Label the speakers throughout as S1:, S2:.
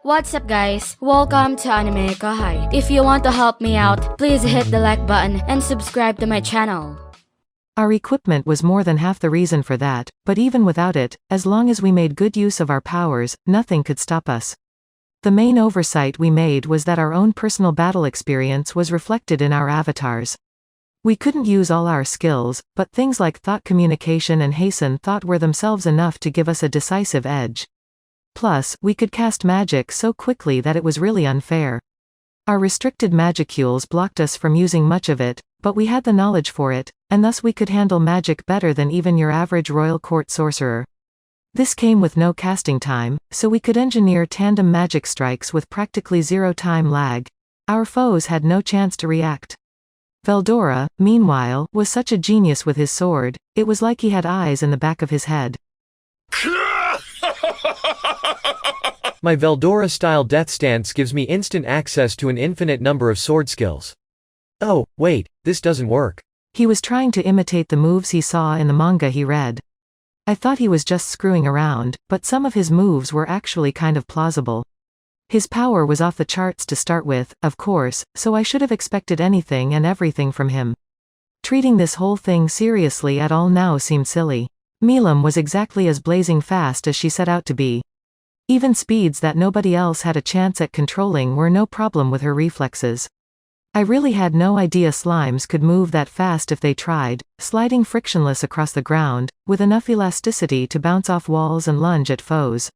S1: What's up guys? Welcome to AnimeKouhai. If you want to help me out, please hit the like button and subscribe to my channel.
S2: Our equipment was more than half the reason for that, but even without it, as long as we made good use of our powers, nothing could stop us. The main oversight we made was that our own personal battle experience was reflected in our avatars. We couldn't use all our skills, but things like thought communication and hasten thought were themselves enough to give us a decisive edge. Plus, we could cast magic so quickly that it was really unfair. Our restricted magicules blocked us from using much of it, but we had the knowledge for it, and thus we could handle magic better than even your average royal court sorcerer. This came with no casting time, so we could engineer tandem magic strikes with practically zero time lag. Our foes had no chance to react. Veldora, meanwhile, was such a genius with his sword, it was like he had eyes in the back of his head.
S3: My Veldora-style death stance gives me instant access to an infinite number of sword skills. Oh, wait, this doesn't work.
S2: He was trying to imitate the moves he saw in the manga he read. I thought he was just screwing around, but some of his moves were actually kind of plausible. His power was off the charts to start with, of course, so I should have expected anything and everything from him. Treating this whole thing seriously at all now seemed silly. Milim was exactly as blazing fast as she set out to be. Even speeds that nobody else had a chance at controlling were no problem with her reflexes. I really had no idea slimes could move that fast if they tried, sliding frictionless across the ground, with enough elasticity to bounce off walls and lunge at foes.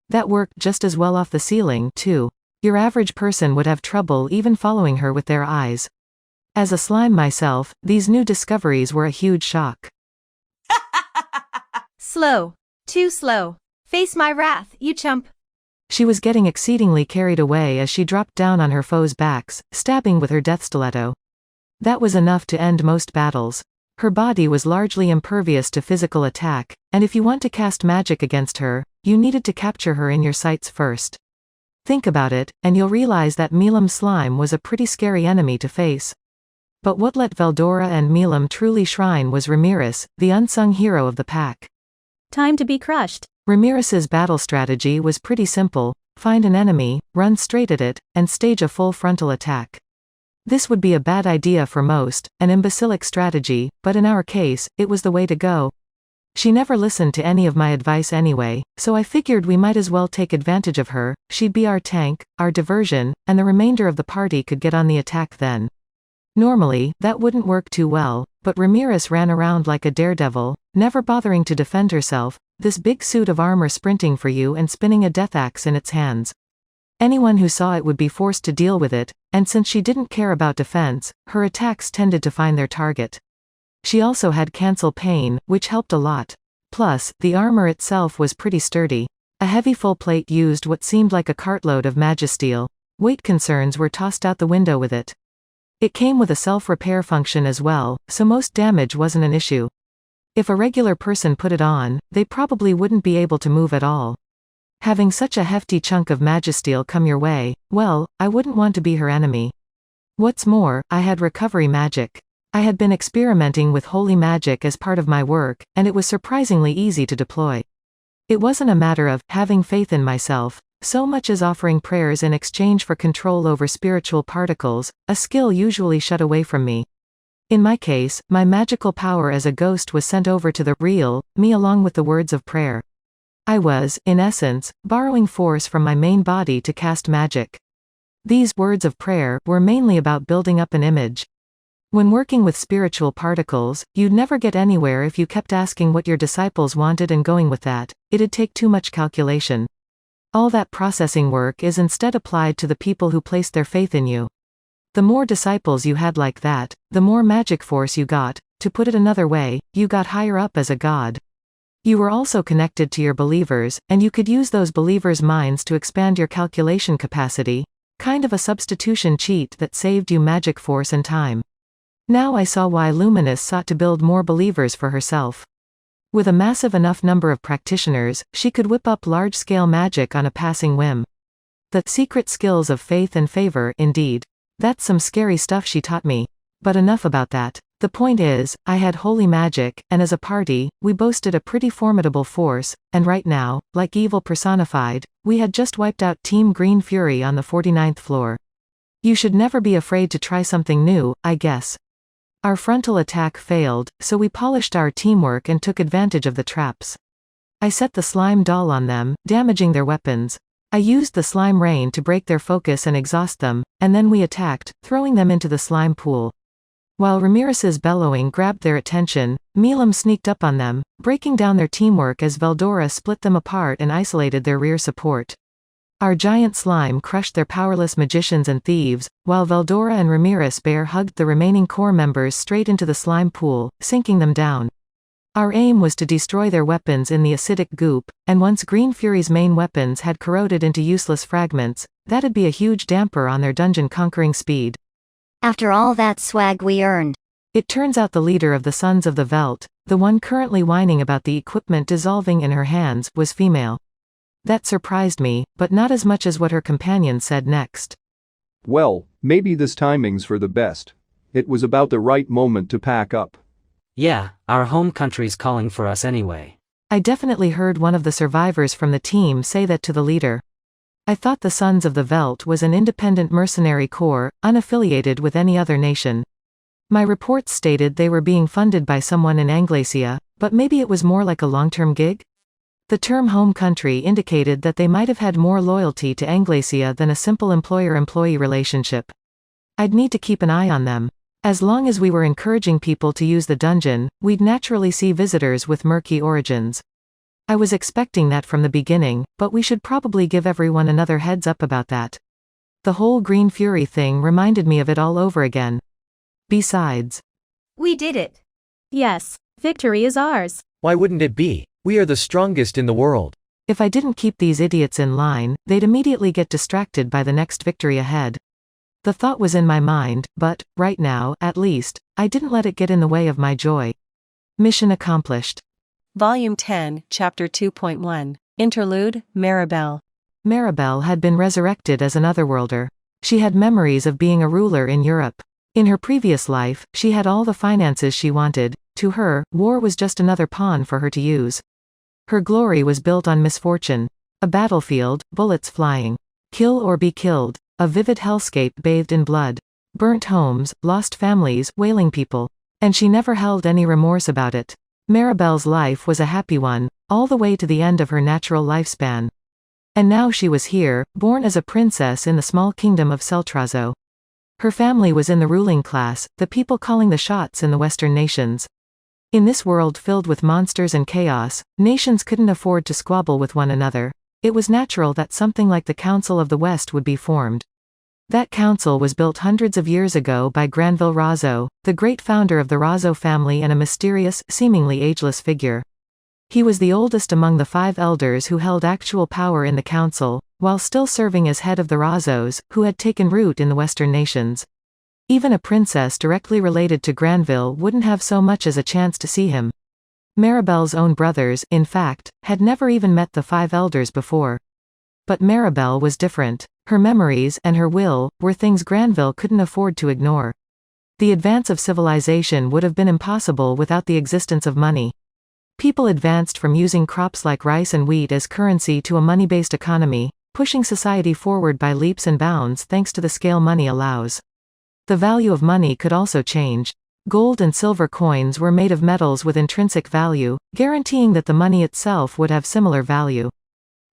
S2: That worked just as well off the ceiling, too. Your average person would have trouble even following her with their eyes. As a slime myself, these new discoveries were a huge shock.
S4: Slow. Too slow. Face my wrath, you chump.
S2: She was getting exceedingly carried away as she dropped down on her foes' backs, stabbing with her death stiletto. That was enough to end most battles. Her body was largely impervious to physical attack, and if you want to cast magic against her, you needed to capture her in your sights first. Think about it, and you'll realize that Milim slime was a pretty scary enemy to face. But what let Veldora and Milim truly shine was Ramirez, the unsung hero of the pack.
S4: Time to be crushed.
S2: Ramirez's battle strategy was pretty simple: find an enemy, run straight at it, and stage a full frontal attack. This would be a bad idea for most, an imbecilic strategy, but in our case, it was the way to go. She never listened to any of my advice anyway, so I figured we might as well take advantage of her. She'd be our tank, our diversion, and the remainder of the party could get on the attack then. Normally, that wouldn't work too well, but Ramirez ran around like a daredevil, never bothering to defend herself, this big suit of armor sprinting for you and spinning a death axe in its hands. Anyone who saw it would be forced to deal with it, and since she didn't care about defense, her attacks tended to find their target. She also had cancel pain, which helped a lot. Plus, the armor itself was pretty sturdy. A heavy full plate used what seemed like a cartload of magisteel. Weight concerns were tossed out the window with it. It came with a self-repair function as well, so most damage wasn't an issue. If a regular person put it on, they probably wouldn't be able to move at all. Having such a hefty chunk of magisteel come your way, well, I wouldn't want to be her enemy. What's more, I had recovery magic. I had been experimenting with holy magic as part of my work, and it was surprisingly easy to deploy. It wasn't a matter of having faith in myself, so much as offering prayers in exchange for control over spiritual particles, a skill usually shut away from me. In my case, my magical power as a ghost was sent over to the real me along with the words of prayer. I was, in essence, borrowing force from my main body to cast magic. These words of prayer were mainly about building up an image. When working with spiritual particles, you'd never get anywhere if you kept asking what your disciples wanted and going with that. It'd take too much calculation. All that processing work is instead applied to the people who placed their faith in you. The more disciples you had like that, the more magic force you got. To put it another way, you got higher up as a god. You were also connected to your believers, and you could use those believers' minds to expand your calculation capacity, kind of a substitution cheat that saved you magic force and time. Now I saw why Luminous sought to build more believers for herself. With a massive enough number of practitioners, she could whip up large-scale magic on a passing whim. The secret skills of faith and favor, indeed. That's some scary stuff she taught me. But enough about that. The point is, I had holy magic, and as a party, we boasted a pretty formidable force, and right now, like evil personified, we had just wiped out Team Green Fury on the 49th floor. You should never be afraid to try something new, I guess. Our frontal attack failed, so we polished our teamwork and took advantage of the traps. I set the slime doll on them, damaging their weapons. I used the slime rain to break their focus and exhaust them, and then we attacked, throwing them into the slime pool. While Ramirez's bellowing grabbed their attention, Milam sneaked up on them, breaking down their teamwork as Veldora split them apart and isolated their rear support. Our giant slime crushed their powerless magicians and thieves, while Veldora and Ramirez bear hugged the remaining core members straight into the slime pool, sinking them down. Our aim was to destroy their weapons in the acidic goop, and once Green Fury's main weapons had corroded into useless fragments, that'd be a huge damper on their dungeon-conquering speed.
S5: After all that swag we earned.
S2: It turns out the leader of the Sons of the Veld, the one currently whining about the equipment dissolving in her hands, was female. That surprised me, but not as much as what her companion said next.
S6: Well, maybe this timing's for the best. It was about the right moment to pack up.
S7: Yeah, our home country's calling for us anyway.
S2: I definitely heard one of the survivors from the team say that to the leader. I thought the Sons of the Veld was an independent mercenary corps, unaffiliated with any other nation. My reports stated they were being funded by someone in Anglacia, but maybe it was more like a long-term gig? The term home country indicated that they might have had more loyalty to Anglacia than a simple employer-employee relationship. I'd need to keep an eye on them. As long as we were encouraging people to use the dungeon, we'd naturally see visitors with murky origins. I was expecting that from the beginning, but we should probably give everyone another heads up about that. The whole Green Fury thing reminded me of it all over again. Besides,
S4: We did it.
S8: Yes, victory is ours.
S3: Why wouldn't it be? We are the strongest in the world.
S2: if I didn't keep these idiots in line, they'd immediately get distracted by the next victory ahead. The thought was in my mind, but, right now, at least, I didn't let it get in the way of my joy. Mission accomplished.
S9: Volume 10, Chapter 2.1. Interlude, Maribel.
S2: Maribel had been resurrected as an otherworlder. She had memories of being a ruler in Europe. In her previous life, she had all the finances she wanted. To her, war was just another pawn for her to use. Her glory was built on misfortune. A battlefield, bullets flying. Kill or be killed. A vivid hellscape bathed in blood. Burnt homes, lost families, wailing people. And she never held any remorse about it. Maribel's life was a happy one, all the way to the end of her natural lifespan. And now she was here, born as a princess in the small kingdom of Seltrazo. Her family was in the ruling class, the people calling the shots in the Western nations. In this world filled with monsters and chaos, nations couldn't afford to squabble with one another. It was natural that something like the Council of the West would be formed. That council was built hundreds of years ago by Granville Razzo, the great founder of the Razzo family and a mysterious, seemingly ageless figure. He was the oldest among the 5 elders who held actual power in the council, while still serving as head of the Razzos, who had taken root in the Western nations. Even a princess directly related to Granville wouldn't have so much as a chance to see him. Maribel's own brothers, in fact, had never even met the 5 elders before. But Maribel was different. Her memories, and her will, were things Granville couldn't afford to ignore. The advance of civilization would have been impossible without the existence of money. People advanced from using crops like rice and wheat as currency to a money-based economy, pushing society forward by leaps and bounds thanks to the scale money allows. The value of money could also change. Gold and silver coins were made of metals with intrinsic value, guaranteeing that the money itself would have similar value.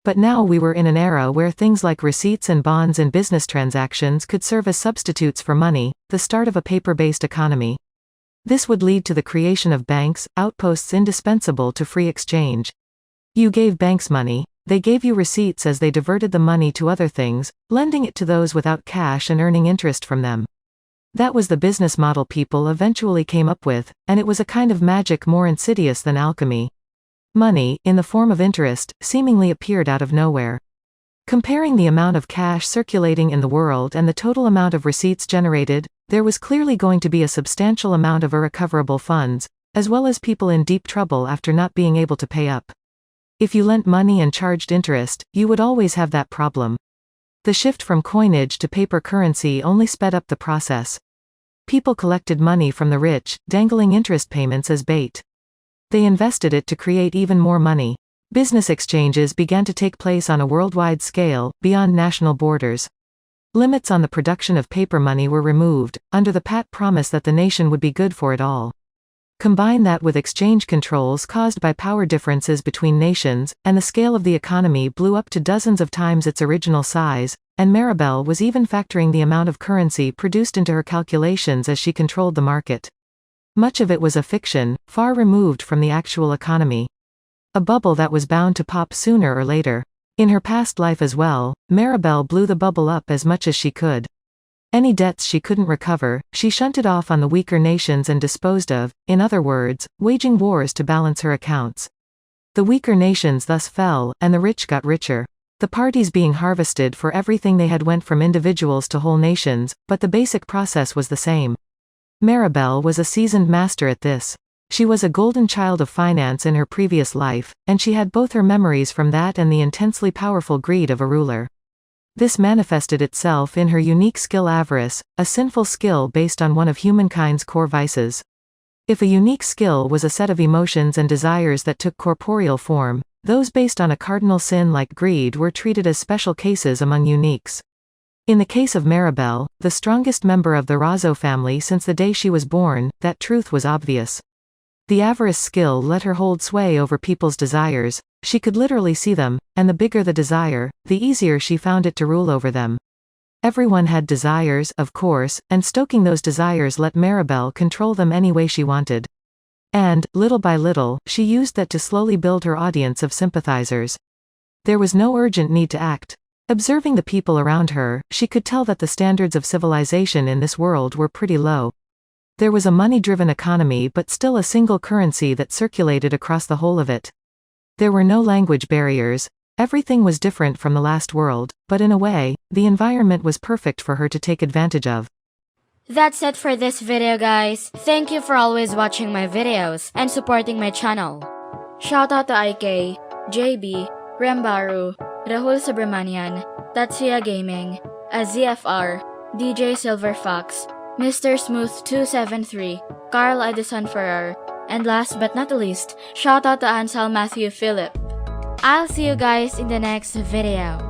S2: But now we were in an era where things like receipts and bonds and business transactions could serve as substitutes for money, the start of a paper-based economy. This would lead to the creation of banks, outposts indispensable to free exchange. You gave banks money, they gave you receipts as they diverted the money to other things, lending it to those without cash and earning interest from them. That was the business model people eventually came up with, and it was a kind of magic more insidious than alchemy. Money, in the form of interest, seemingly appeared out of nowhere. Comparing the amount of cash circulating in the world and the total amount of receipts generated, there was clearly going to be a substantial amount of irrecoverable funds, as well as people in deep trouble after not being able to pay up. If you lent money and charged interest, you would always have that problem. The shift from coinage to paper currency only sped up the process. People collected money from the rich, dangling interest payments as bait. They invested it to create even more money. Business exchanges began to take place on a worldwide scale, beyond national borders. Limits on the production of paper money were removed, under the pat promise that the nation would be good for it all. Combine that with exchange controls caused by power differences between nations, and the scale of the economy blew up to dozens of times its original size, and Maribel was even factoring the amount of currency produced into her calculations as she controlled the market. Much of it was a fiction, far removed from the actual economy. A bubble that was bound to pop sooner or later. In her past life as well, Maribel blew the bubble up as much as she could. Any debts she couldn't recover, she shunted off on the weaker nations and disposed of, in other words, waging wars to balance her accounts. The weaker nations thus fell, and the rich got richer. The parties being harvested for everything they had went from individuals to whole nations, but the basic process was the same. Maribel was a seasoned master at this. She was a golden child of finance in her previous life, and she had both her memories from that and the intensely powerful greed of a ruler. This manifested itself in her unique skill avarice, a sinful skill based on one of humankind's core vices. If a unique skill was a set of emotions and desires that took corporeal form, those based on a cardinal sin like greed were treated as special cases among uniques. In the case of Maribel, the strongest member of the Razzo family since the day she was born, that truth was obvious. The avarice skill let her hold sway over people's desires. She could literally see them, and the bigger the desire, the easier she found it to rule over them. Everyone had desires, of course, and stoking those desires let Maribel control them any way she wanted. And, little by little, she used that to slowly build her audience of sympathizers. There was no urgent need to act. Observing the people around her, she could tell that the standards of civilization in this world were pretty low. There was a money-driven economy but still a single currency that circulated across the whole of it. There were no language barriers. Everything was different from the last world, but in a way, the environment was perfect for her to take advantage of.
S1: That's it for this video, guys. Thank you for always watching my videos and supporting my channel. Shoutout to IK, JB, Rembaru, Rahul Subramanian, Tatsuya Gaming, AZFR, DJ Silverfox, Mr. Smooth 273, Carl Edison Ferrer, and last but not least, shoutout to Ansel Matthew Phillip. I'll see you guys in the next video.